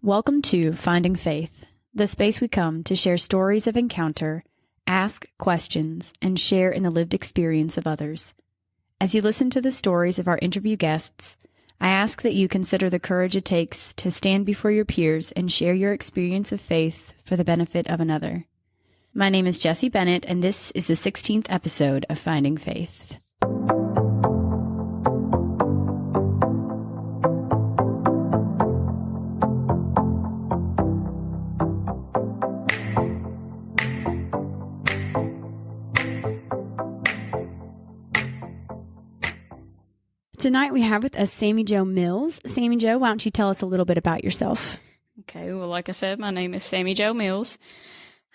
Welcome to Finding Faith, the space we come to share stories of encounter, ask questions, and share in the lived experience of others. As you listen to the stories of our interview guests, I ask that you consider the courage it takes to stand before your peers and share your experience of faith for the benefit of another. My name is Jessie Bennett, and this is the 16th episode of Finding Faith. Tonight we have with us Sammy Jo Mills. Sammy Jo, why don't you tell us a little bit about yourself? Okay, well, like I said, my name is Sammy Jo Mills.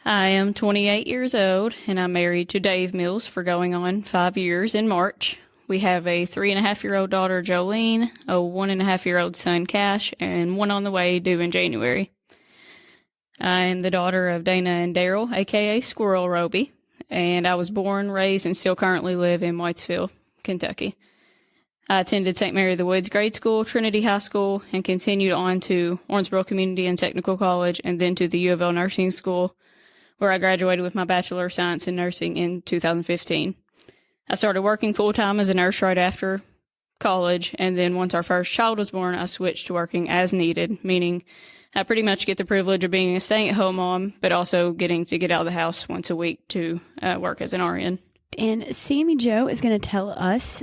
I am 28 years old, and I'm married to Dave Mills for going on 5 years in March. We have a 3.5-year-old daughter, Jolene, a 1.5-year-old son, Cash, and one on the way due in January. I am the daughter of Dana and Daryl, a.k.a. Squirrel Roby, and I was born, raised, and still currently live in Whitesville, Kentucky. I attended St. Mary of the Woods Grade School, Trinity High School, and continued on to Owensboro Community and Technical College, and then to the U of L Nursing School, where I graduated with my Bachelor of Science in Nursing in 2015. I started working full-time as a nurse right after college, and then once our first child was born, I switched to working as needed, meaning I pretty much get the privilege of being a stay-at-home mom, but also getting to get out of the house once a week to work as an RN. And Sammy Jo is going to tell us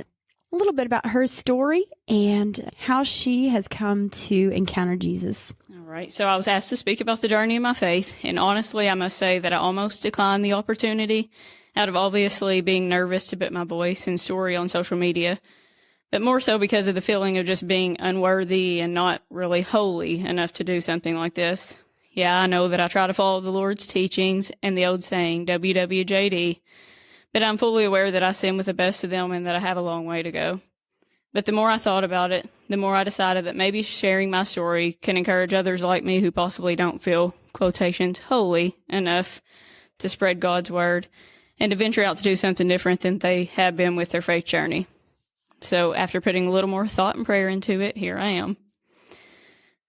a little bit about her story and how she has come to encounter Jesus. All right. So I was asked to speak about the journey of my faith, and honestly, I must say that I almost declined the opportunity out of obviously being nervous to put my voice and story on social media, but more so because of the feeling of just being unworthy and not really holy enough to do something like this. Yeah, I know that I try to follow the Lord's teachings and the old saying, WWJD, but I'm fully aware that I sin with the best of them and that I have a long way to go. But the more I thought about it, the more I decided that maybe sharing my story can encourage others like me who possibly don't feel, quotations, holy enough to spread God's word and to venture out to do something different than they have been with their faith journey. So after putting a little more thought and prayer into it, here I am.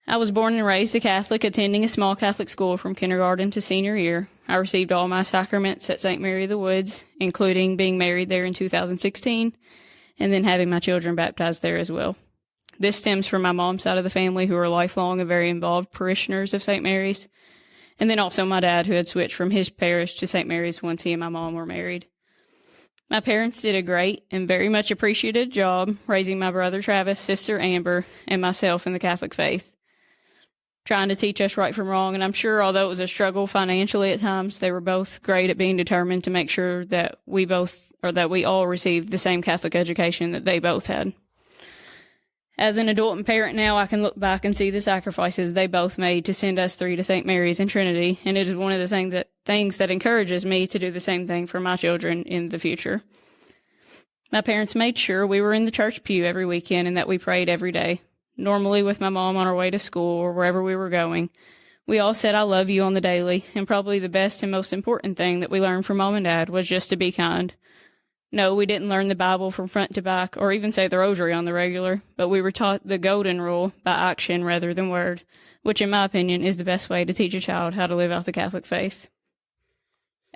I was born and raised a Catholic, attending a small Catholic school from kindergarten to senior year. I received all my sacraments at St. Mary of the Woods, including being married there in 2016, and then having my children baptized there as well. This stems from my mom's side of the family, who are lifelong and very involved parishioners of St. Mary's, and then also my dad, who had switched from his parish to St. Mary's once he and my mom were married. My parents did a great and very much appreciated job raising my brother Travis, sister Amber, and myself in the Catholic faith, trying to teach us right from wrong. And I'm sure, although it was a struggle financially at times, they were both great at being determined to make sure that we all received the same Catholic education that they both had. As an adult and parent now, I can look back and see the sacrifices they both made to send us three to St. Mary's and Trinity, and it is one of the things that encourages me to do the same thing for my children in the future. My parents made sure we were in the church pew every weekend and that we prayed every day. Normally with my mom on our way to school or wherever we were going. We all said I love you on the daily, and probably the best and most important thing that we learned from Mom and Dad was just to be kind. No, we didn't learn the Bible from front to back or even say the rosary on the regular, but we were taught the golden rule by action rather than word, which in my opinion is the best way to teach a child how to live out the Catholic faith.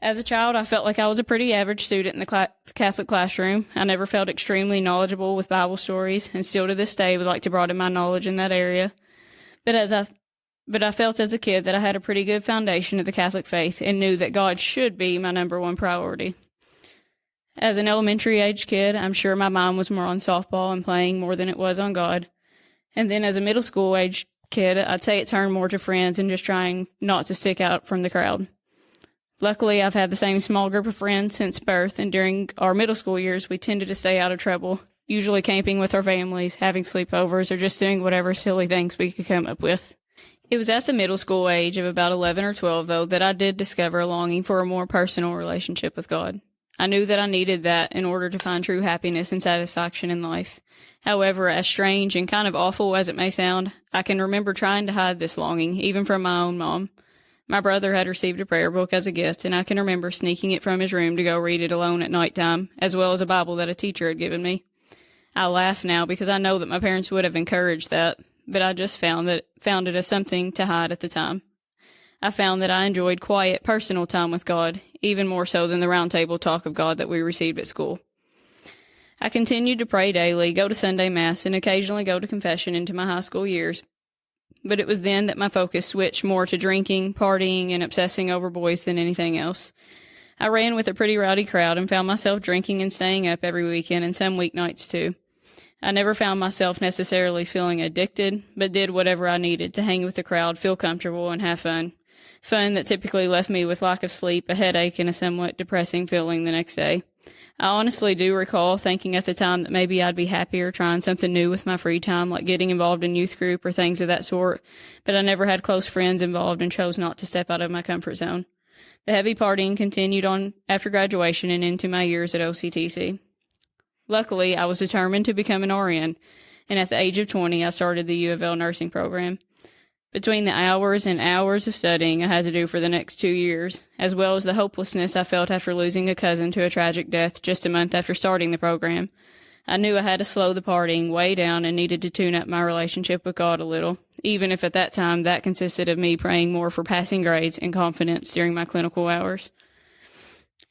As a child, I felt like I was a pretty average student in the Catholic classroom. I never felt extremely knowledgeable with Bible stories, and still to this day would like to broaden my knowledge in that area. But I felt as a kid that I had a pretty good foundation of the Catholic faith and knew that God should be my number one priority. As an elementary age kid, I'm sure my mind was more on softball and playing more than it was on God. And then as a middle school age kid, I'd say it turned more to friends and just trying not to stick out from the crowd. Luckily, I've had the same small group of friends since birth, and during our middle school years, we tended to stay out of trouble, usually camping with our families, having sleepovers, or just doing whatever silly things we could come up with. It was at the middle school age of about 11 or 12, though, that I did discover a longing for a more personal relationship with God. I knew that I needed that in order to find true happiness and satisfaction in life. However, as strange and kind of awful as it may sound, I can remember trying to hide this longing, even from my own mom. My brother had received a prayer book as a gift, and I can remember sneaking it from his room to go read it alone at nighttime, as well as a Bible that a teacher had given me. I laugh now because I know that my parents would have encouraged that, but I just found it as something to hide at the time. I found that I enjoyed quiet, personal time with God, even more so than the roundtable talk of God that we received at school. I continued to pray daily, go to Sunday Mass, and occasionally go to confession into my high school years. But it was then that my focus switched more to drinking, partying, and obsessing over boys than anything else. I ran with a pretty rowdy crowd and found myself drinking and staying up every weekend and some weeknights too. I never found myself necessarily feeling addicted, but did whatever I needed to hang with the crowd, feel comfortable, and have fun. Fun that typically left me with lack of sleep, a headache, and a somewhat depressing feeling the next day. I honestly do recall thinking at the time that maybe I'd be happier trying something new with my free time, like getting involved in youth group or things of that sort, but I never had close friends involved and chose not to step out of my comfort zone. The heavy partying continued on after graduation and into my years at OCTC. Luckily, I was determined to become an RN, and at the age of 20, I started the U of L nursing program. Between the hours and hours of studying I had to do for the next 2 years, as well as the hopelessness I felt after losing a cousin to a tragic death just a month after starting the program, I knew I had to slow the partying way down and needed to tune up my relationship with God a little, even if at that time that consisted of me praying more for passing grades and confidence during my clinical hours.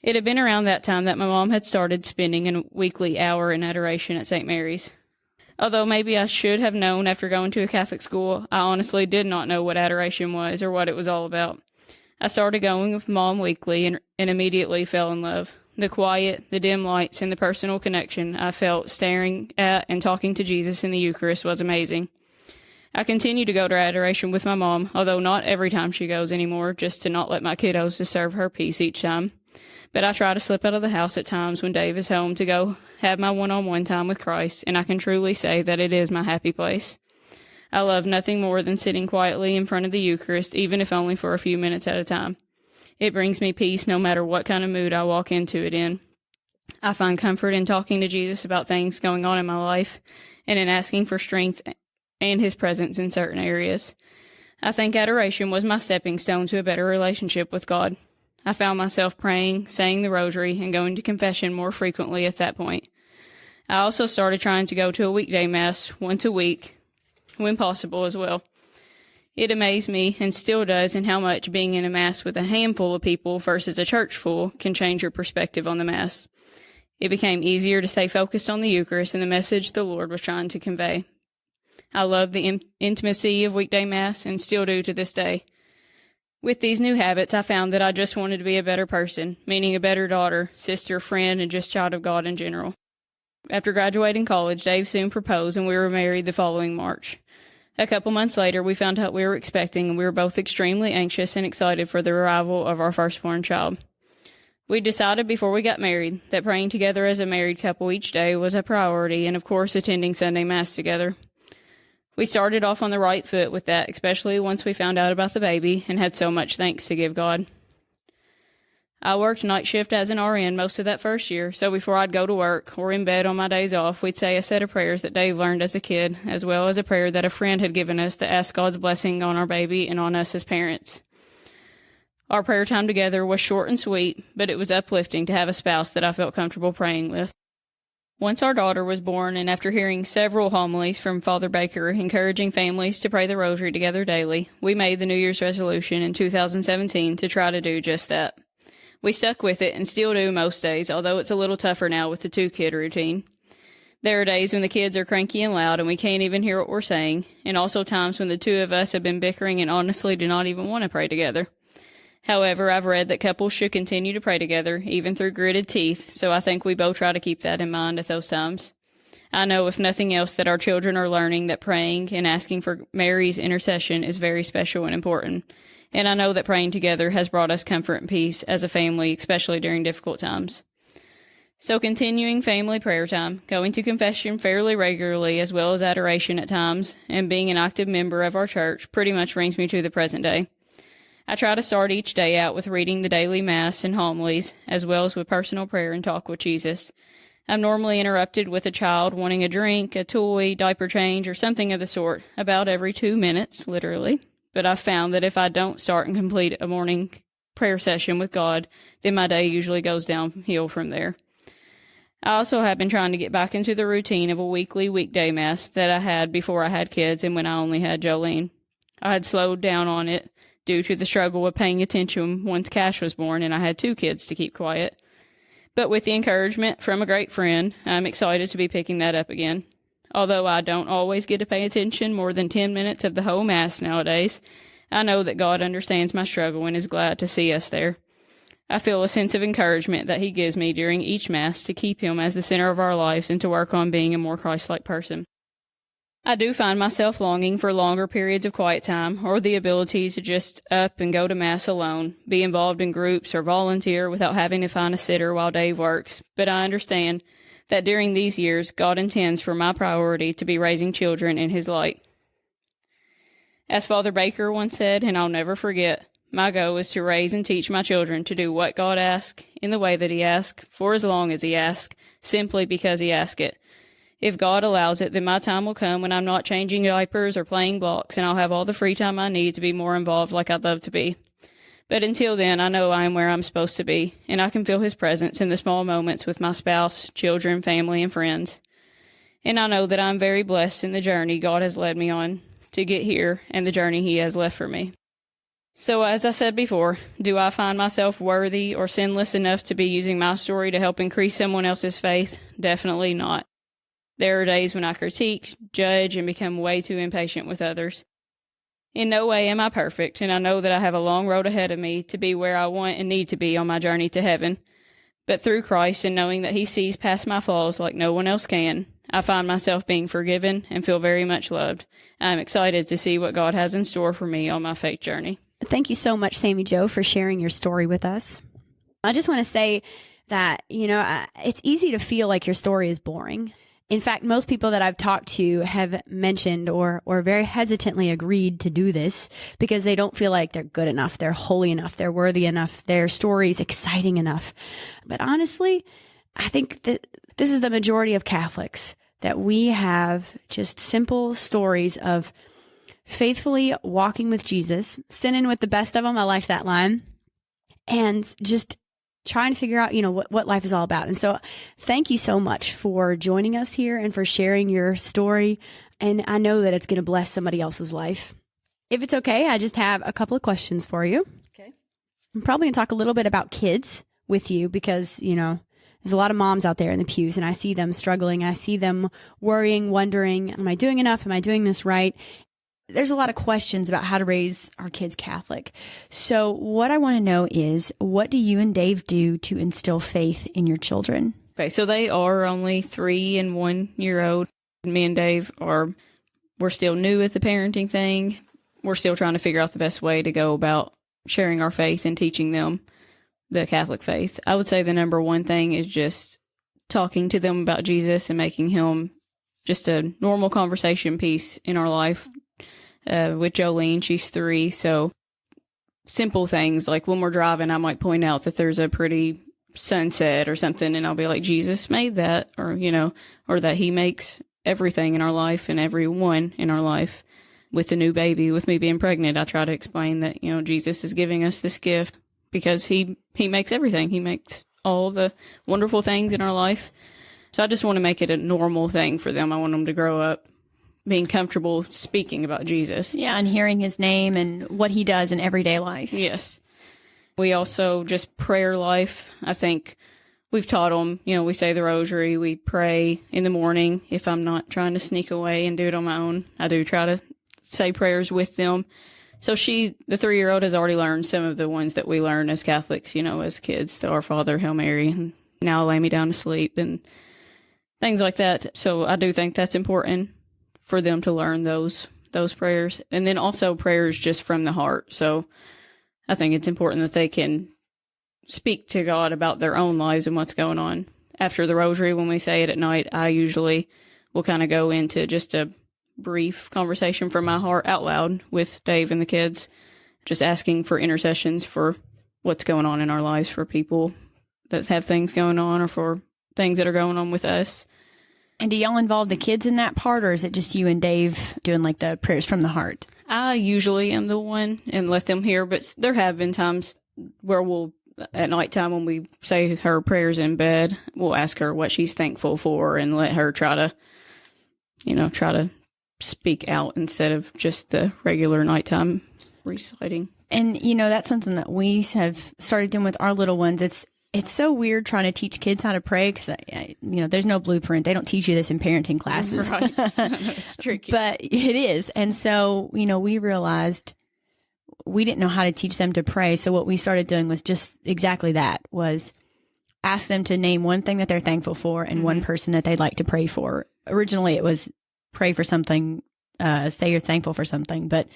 It had been around that time that my mom had started spending a weekly hour in adoration at St. Mary's. Although maybe I should have known after going to a Catholic school, I honestly did not know what adoration was or what it was all about. I started going with Mom weekly and immediately fell in love. The quiet, the dim lights, and the personal connection I felt staring at and talking to Jesus in the Eucharist was amazing. I continue to go to adoration with my mom, although not every time she goes anymore, just to not let my kiddos disturb her peace each time. But I try to slip out of the house at times when Dave is home to go have my one-on-one time with Christ, and I can truly say that it is my happy place. I love nothing more than sitting quietly in front of the Eucharist, even if only for a few minutes at a time. It brings me peace no matter what kind of mood I walk into it in. I find comfort in talking to Jesus about things going on in my life, and in asking for strength and His presence in certain areas. I think adoration was my stepping stone to a better relationship with God. I found myself praying, saying the rosary, and going to confession more frequently at that point. I also started trying to go to a weekday Mass once a week, when possible as well. It amazed me, and still does, in how much being in a Mass with a handful of people versus a church full can change your perspective on the Mass. It became easier to stay focused on the Eucharist and the message the Lord was trying to convey. I love the intimacy of weekday Mass, and still do to this day. With these new habits, I found that I just wanted to be a better person, meaning a better daughter, sister, friend, and just child of God in general. After graduating college, Dave soon proposed, and we were married the following March. A couple months later, we found out we were expecting, and we were both extremely anxious and excited for the arrival of our firstborn child. We decided before we got married that praying together as a married couple each day was a priority, and of course attending Sunday Mass together. We started off on the right foot with that, especially once we found out about the baby and had so much thanks to give God. I worked night shift as an RN most of that first year, so before I'd go to work or in bed on my days off, we'd say a set of prayers that Dave learned as a kid, as well as a prayer that a friend had given us that asked God's blessing on our baby and on us as parents. Our prayer time together was short and sweet, but it was uplifting to have a spouse that I felt comfortable praying with. Once our daughter was born, and after hearing several homilies from Father Baker encouraging families to pray the rosary together daily, we made the New Year's resolution in 2017 to try to do just that. We stuck with it and still do most days, although it's a little tougher now with the 2-kid routine. There are days when the kids are cranky and loud and we can't even hear what we're saying, and also times when the two of us have been bickering and honestly do not even want to pray together. However, I've read that couples should continue to pray together, even through gritted teeth, so I think we both try to keep that in mind at those times. I know, if nothing else, that our children are learning that praying and asking for Mary's intercession is very special and important, and I know that praying together has brought us comfort and peace as a family, especially during difficult times. So continuing family prayer time, going to confession fairly regularly as well as adoration at times, and being an active member of our church pretty much brings me to the present day. I try to start each day out with reading the daily Mass and homilies, as well as with personal prayer and talk with Jesus. I'm normally interrupted with a child wanting a drink, a toy, diaper change, or something of the sort, about every 2 minutes, literally. But I've found that if I don't start and complete a morning prayer session with God, then my day usually goes downhill from there. I also have been trying to get back into the routine of a weekly weekday Mass that I had before I had kids and when I only had Jolene. I had slowed down on it due to the struggle of paying attention once Cash was born and I had 2 kids to keep quiet. But with the encouragement from a great friend, I'm excited to be picking that up again. Although I don't always get to pay attention more than 10 minutes of the whole Mass nowadays, I know that God understands my struggle and is glad to see us there. I feel a sense of encouragement that He gives me during each Mass to keep Him as the center of our lives and to work on being a more Christ-like person. I do find myself longing for longer periods of quiet time or the ability to just up and go to Mass alone, be involved in groups or volunteer without having to find a sitter while Dave works. But I understand that during these years, God intends for my priority to be raising children in His light. As Father Baker once said, and I'll never forget, my goal is to raise and teach my children to do what God asks, in the way that He asks, for as long as He asks, simply because He asks it. If God allows it, then my time will come when I'm not changing diapers or playing blocks, and I'll have all the free time I need to be more involved like I'd love to be. But until then, I know I am where I'm supposed to be, and I can feel His presence in the small moments with my spouse, children, family, and friends. And I know that I'm very blessed in the journey God has led me on to get here and the journey He has left for me. So as I said before, do I find myself worthy or sinless enough to be using my story to help increase someone else's faith? Definitely not. There are days when I critique, judge, and become way too impatient with others. In no way am I perfect, and I know that I have a long road ahead of me to be where I want and need to be on my journey to heaven. But through Christ and knowing that He sees past my flaws like no one else can, I find myself being forgiven and feel very much loved. I am excited to see what God has in store for me on my faith journey. Thank you so much, Sammy Jo, for sharing your story with us. I just want to say that, it's easy to feel like your story is boring. In fact, most people that I've talked to have mentioned or very hesitantly agreed to do this because they don't feel like they're good enough, they're holy enough, they're worthy enough, their story's exciting enough. But honestly, I think that this is the majority of Catholics, that we have just simple stories of faithfully walking with Jesus, sinning with the best of them. I liked that line. And just trying to figure out, what life is all about. And so thank you so much for joining us here and for sharing your story. And I know that it's going to bless somebody else's life. If it's okay, I just have a couple of questions for you. Okay. I'm probably going to talk a little bit about kids with you because, there's a lot of moms out there in the pews and I see them struggling. I see them worrying, wondering, am I doing enough? Am I doing this right? There's a lot of questions about how to raise our kids Catholic. So what I want to know is, what do you and Dave do to instill faith in your children? Okay, so they are only 3 and 1 year old. Me and Dave we're still new at the parenting thing. We're still trying to figure out the best way to go about sharing our faith and teaching them the Catholic faith. I would say the number one thing is just talking to them about Jesus and making Him just a normal conversation piece in our life. With Jolene, she's 3, so simple things like when we're driving, I might point out that there's a pretty sunset or something, and I'll be like, Jesus made that, or or that He makes everything in our life and everyone in our life. With the new baby, with me being pregnant, I try to explain that, Jesus is giving us this gift because He makes everything. He makes all the wonderful things in our life. So I just want to make it a normal thing for them. I want them to grow up being comfortable speaking about Jesus. Yeah, and hearing His name and what He does in everyday life. Yes. We also just prayer life. I think we've taught them, we say the rosary, we pray in the morning. If I'm not trying to sneak away and do it on my own, I do try to say prayers with them. So the 3-year-old has already learned some of the ones that we learn as Catholics, as kids, the Our Father, Hail Mary, and now lay me down to sleep and things like that. So I do think that's important for them to learn those prayers. And then also prayers just from the heart. So I think it's important that they can speak to God about their own lives and what's going on. After the rosary, when we say it at night, I usually will kind of go into just a brief conversation from my heart out loud with Dave and the kids, just asking for intercessions for what's going on in our lives, for people that have things going on or for things that are going on with us. And do y'all involve the kids in that part, or is it just you and Dave doing like the prayers from the heart? I usually am the one and let them hear, but there have been times where we'll at nighttime when we say her prayers in bed, we'll ask her what she's thankful for and let her try to speak out instead of just the regular nighttime reciting. And, that's something that we have started doing with our little ones. It's so weird trying to teach kids how to pray because, there's no blueprint. They don't teach you this in parenting classes. Right. It's tricky. But it is. And so, we realized we didn't know how to teach them to pray. So what we started doing was just exactly that, was ask them to name one thing that they're thankful for and one person that they'd like to pray for. Originally, it was pray for something, say you're thankful for something, but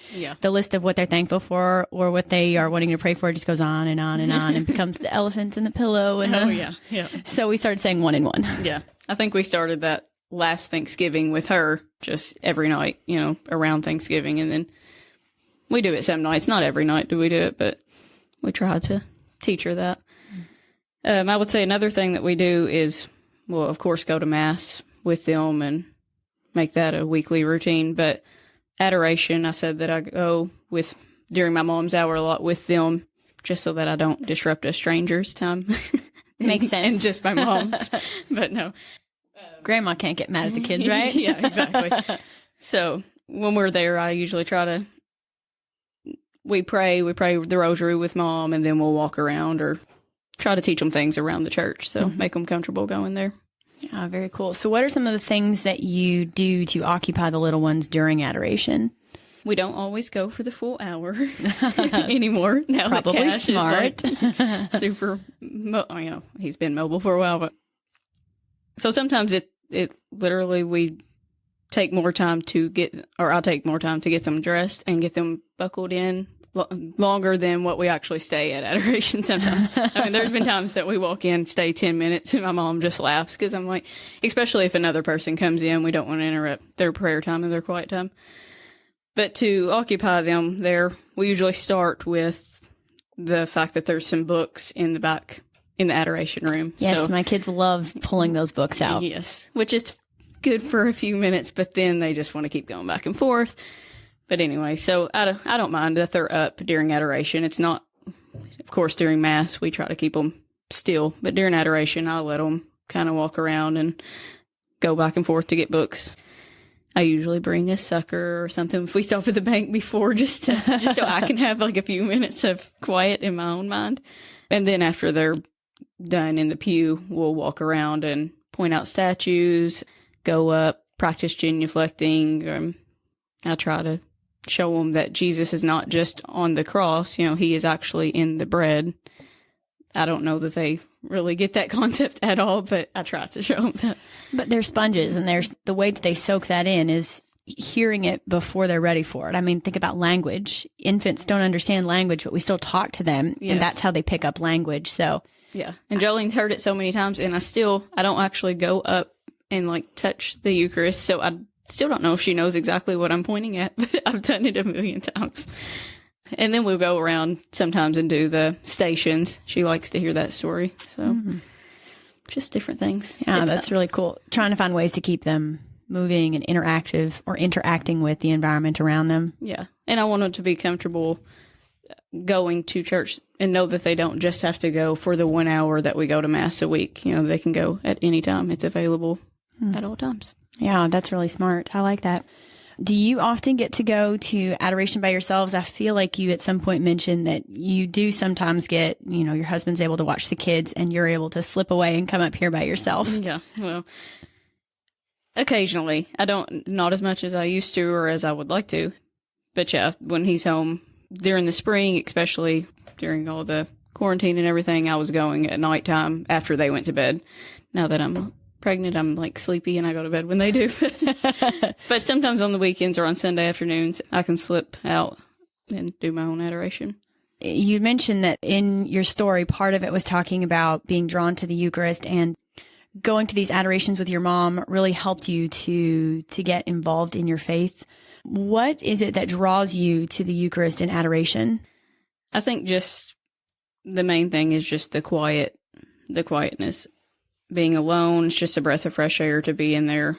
the list of what they're thankful for or what they are wanting to pray for just goes on and on and on and becomes the elephant in the pillow. And so we started saying one and one. Yeah. I think we started that last Thanksgiving with her, just every night, around Thanksgiving. And then we do it some nights. Not every night do we do it, but we try to teach her that. I would say another thing that we do is, well, of course, go to Mass with them and make that a weekly routine. But adoration, I said that I go during my mom's hour a lot with them, just so that I don't disrupt a stranger's time. Makes sense. And just my mom's. But no. Grandma can't get mad at the kids, right? Yeah, exactly. So when we're there, I usually we pray the rosary with Mom, and then we'll walk around or try to teach them things around the church. So make them comfortable going there. Yeah, very cool. So what are some of the things that you do to occupy the little ones during adoration? We don't always go for the full hour anymore. Now Probably that Cash smart. Is like super, he's been mobile for a while, but so sometimes it literally we take more time I'll take more time to get them dressed and get them buckled in longer than what we actually stay at adoration sometimes. I mean, there's been times that we walk in, stay 10 minutes, and my mom just laughs because I'm like, especially if another person comes in, we don't want to interrupt their prayer time and their quiet time. But to occupy them there, we usually start with the fact that there's some books in the back in the adoration room. Yes, so, my kids love pulling those books out. Yes, which is good for a few minutes, but then they just want to keep going back and forth. But anyway, so I don't mind that they're up during adoration. It's not, of course, during Mass, we try to keep them still. But during adoration, I'll let them kind of walk around and go back and forth to get books. I usually bring a sucker or something if we stop at the bank before, just so I can have like a few minutes of quiet in my own mind. And then after they're done in the pew, we'll walk around and point out statues, go up, practice genuflecting. I try to show them that Jesus is not just on the cross, he is actually in the bread. I don't know that they really get that concept at all, but I try to show them that. But they're sponges, and there's the way that they soak that in is hearing it before they're ready for it. I mean, think about language. Infants don't understand language, but we still talk to them, and that's how they pick up language. So yeah, and Jolene's heard it so many times, and I don't actually go up and like touch the Eucharist, so I still don't know if she knows exactly what I'm pointing at, but I've done it a million times. And then we'll go around sometimes and do the stations. She likes to hear that story. So just different things. Yeah, that's really cool. Trying to find ways to keep them moving and interacting with the environment around them. Yeah. And I want them to be comfortable going to church and know that they don't just have to go for the 1 hour that we go to Mass a week. They can go at any time. It's available at all times. Yeah, that's really smart. I like that. Do you often get to go to adoration by yourselves? I feel like you at some point mentioned that you do sometimes get, your husband's able to watch the kids and you're able to slip away and come up here by yourself. Yeah, well, occasionally. Not as much as I used to or as I would like to. But yeah, when he's home during the spring, especially during all the quarantine and everything, I was going at nighttime after they went to bed. Now that I'm pregnant, I'm like sleepy and I go to bed when they do. But sometimes on the weekends or on Sunday afternoons, I can slip out and do my own adoration. You mentioned that in your story, part of it was talking about being drawn to the Eucharist, and going to these adorations with your mom really helped you to get involved in your faith. What is it that draws you to the Eucharist and adoration? I think just the main thing is just the quietness. Being alone, it's just a breath of fresh air to be in there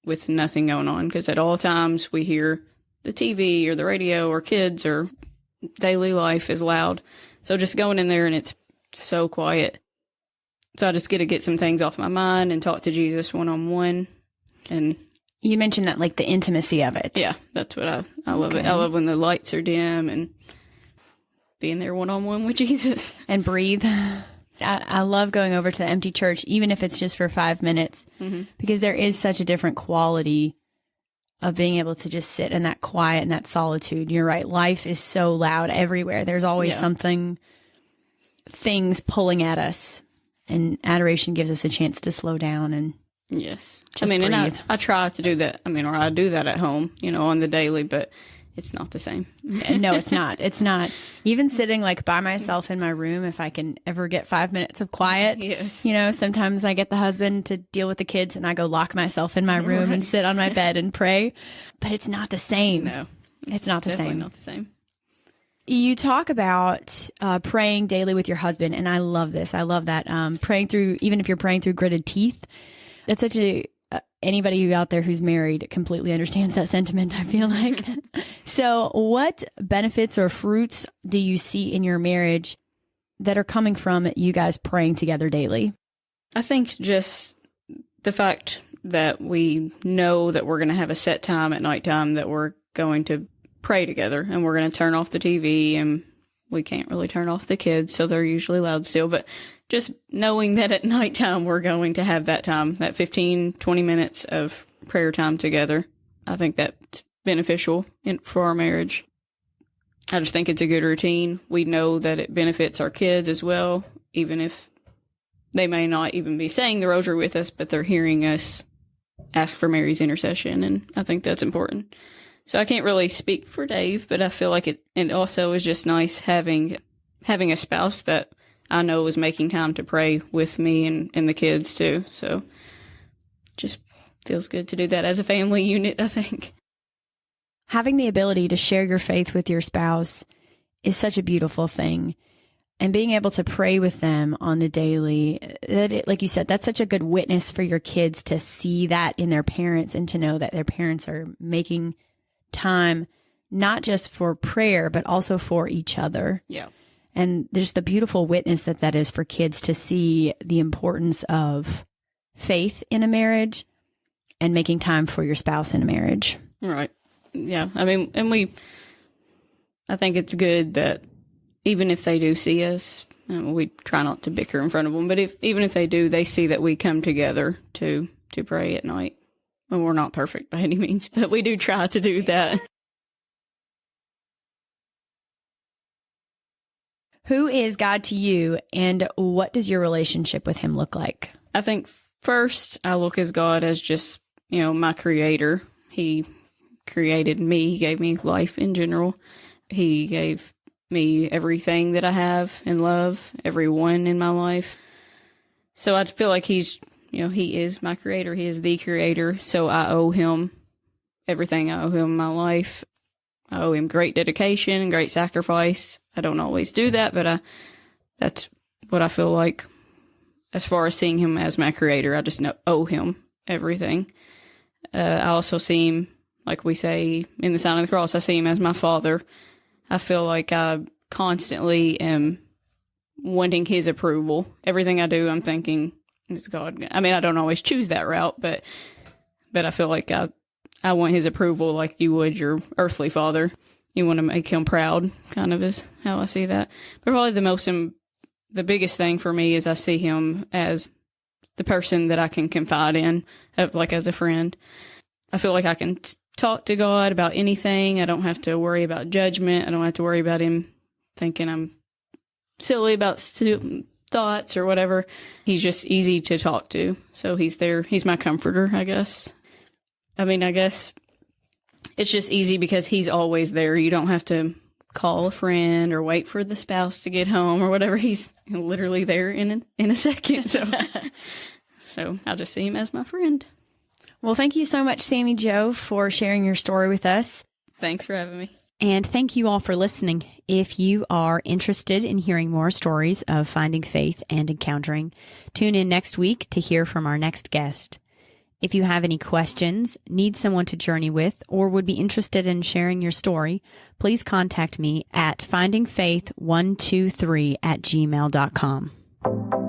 with nothing going on. Because at all times we hear the TV or the radio or kids or daily life is loud. So just going in there and it's so quiet. So I just get to get some things off my mind and talk to Jesus one-on-one. And you mentioned that, like, the intimacy of it. Yeah, that's what I love it. I love when the lights are dim and being there one-on-one with Jesus. And breathe. I love going over to the empty church, even if it's just for 5 minutes, because there is such a different quality of being able to just sit in that quiet and that solitude. You're right. Life is so loud everywhere. There's always things pulling at us, and adoration gives us a chance to slow down and yes. just breathe. And I try to do that. Or I do that at home, on the daily, but it's not the same. No, it's not. It's not. Even sitting like by myself in my room, if I can ever get 5 minutes of quiet. Yes. Sometimes I get the husband to deal with the kids and I go lock myself in my room and sit on my bed and pray. But it's not the same. No. It's not the Definitely same. not the same. You talk about praying daily with your husband, and I love this. I love that. Praying through, even if you're praying through gritted teeth, that's such anybody out there who's married completely understands that sentiment, I feel like. So what benefits or fruits do you see in your marriage that are coming from you guys praying together daily? I think just the fact that we know that we're going to have a set time at nighttime that we're going to pray together, and we're going to turn off the TV, and we can't really turn off the kids, so they're usually loud still, but just knowing that at nighttime we're going to have that time, that 15, 20 minutes of prayer time together, I think that's beneficial for our marriage. I just think it's a good routine. We know that it benefits our kids as well, even if they may not even be saying the rosary with us, but they're hearing us ask for Mary's intercession, and I think that's important. So I can't really speak for Dave, but I feel like it also is just nice having a spouse that I know is making time to pray with me and the kids too. So just feels good to do that as a family unit, I think. Having the ability to share your faith with your spouse is such a beautiful thing. And being able to pray with them on the daily, like you said, that's such a good witness for your kids to see that in their parents and to know that their parents are making time not just for prayer, but also for each other. Yeah. And there's the beautiful witness that is for kids to see the importance of faith in a marriage and making time for your spouse in a marriage. Right. Yeah. I think it's good that even if they do see us, we try not to bicker in front of them, but even if they do, they see that we come together to pray at night. Well, we're not perfect by any means, but we do try to do that. Who is God to you, and what does your relationship with him look like? I think first I look as God as just, my creator. He created me. He gave me life in general. He gave me everything that I have and love, everyone in my life. So I feel like he's, he is my creator. He is the creator. So I owe him everything. I owe him my life. I owe him great dedication and great sacrifice. I don't always do that, but that's what I feel like as far as seeing him as my creator. I just owe him everything. I also see him, like we say in the sign of the cross, I see him as my father. I feel like I constantly am wanting his approval. Everything I do, I'm thinking, is God. I don't always choose that route, but I feel like I want his approval like you would your earthly father. You want to make him proud, kind of is how I see that. But probably the biggest thing for me is I see him as the person that I can confide in, like as a friend. I feel like I can talk to God about anything. I don't have to worry about judgment. I don't have to worry about him thinking I'm silly about thoughts or whatever. He's just easy to talk to. So he's there. He's my comforter, I guess. I guess it's just easy because he's always there. You don't have to call a friend or wait for the spouse to get home or whatever. He's literally there in a second. So I just see him as my friend. Well, thank you so much, Sammy Jo, for sharing your story with us. Thanks for having me. And thank you all for listening. If you are interested in hearing more stories of finding faith and encountering, tune in next week to hear from our next guest. If you have any questions, need someone to journey with, or would be interested in sharing your story, please contact me at findingfaith123@gmail.com.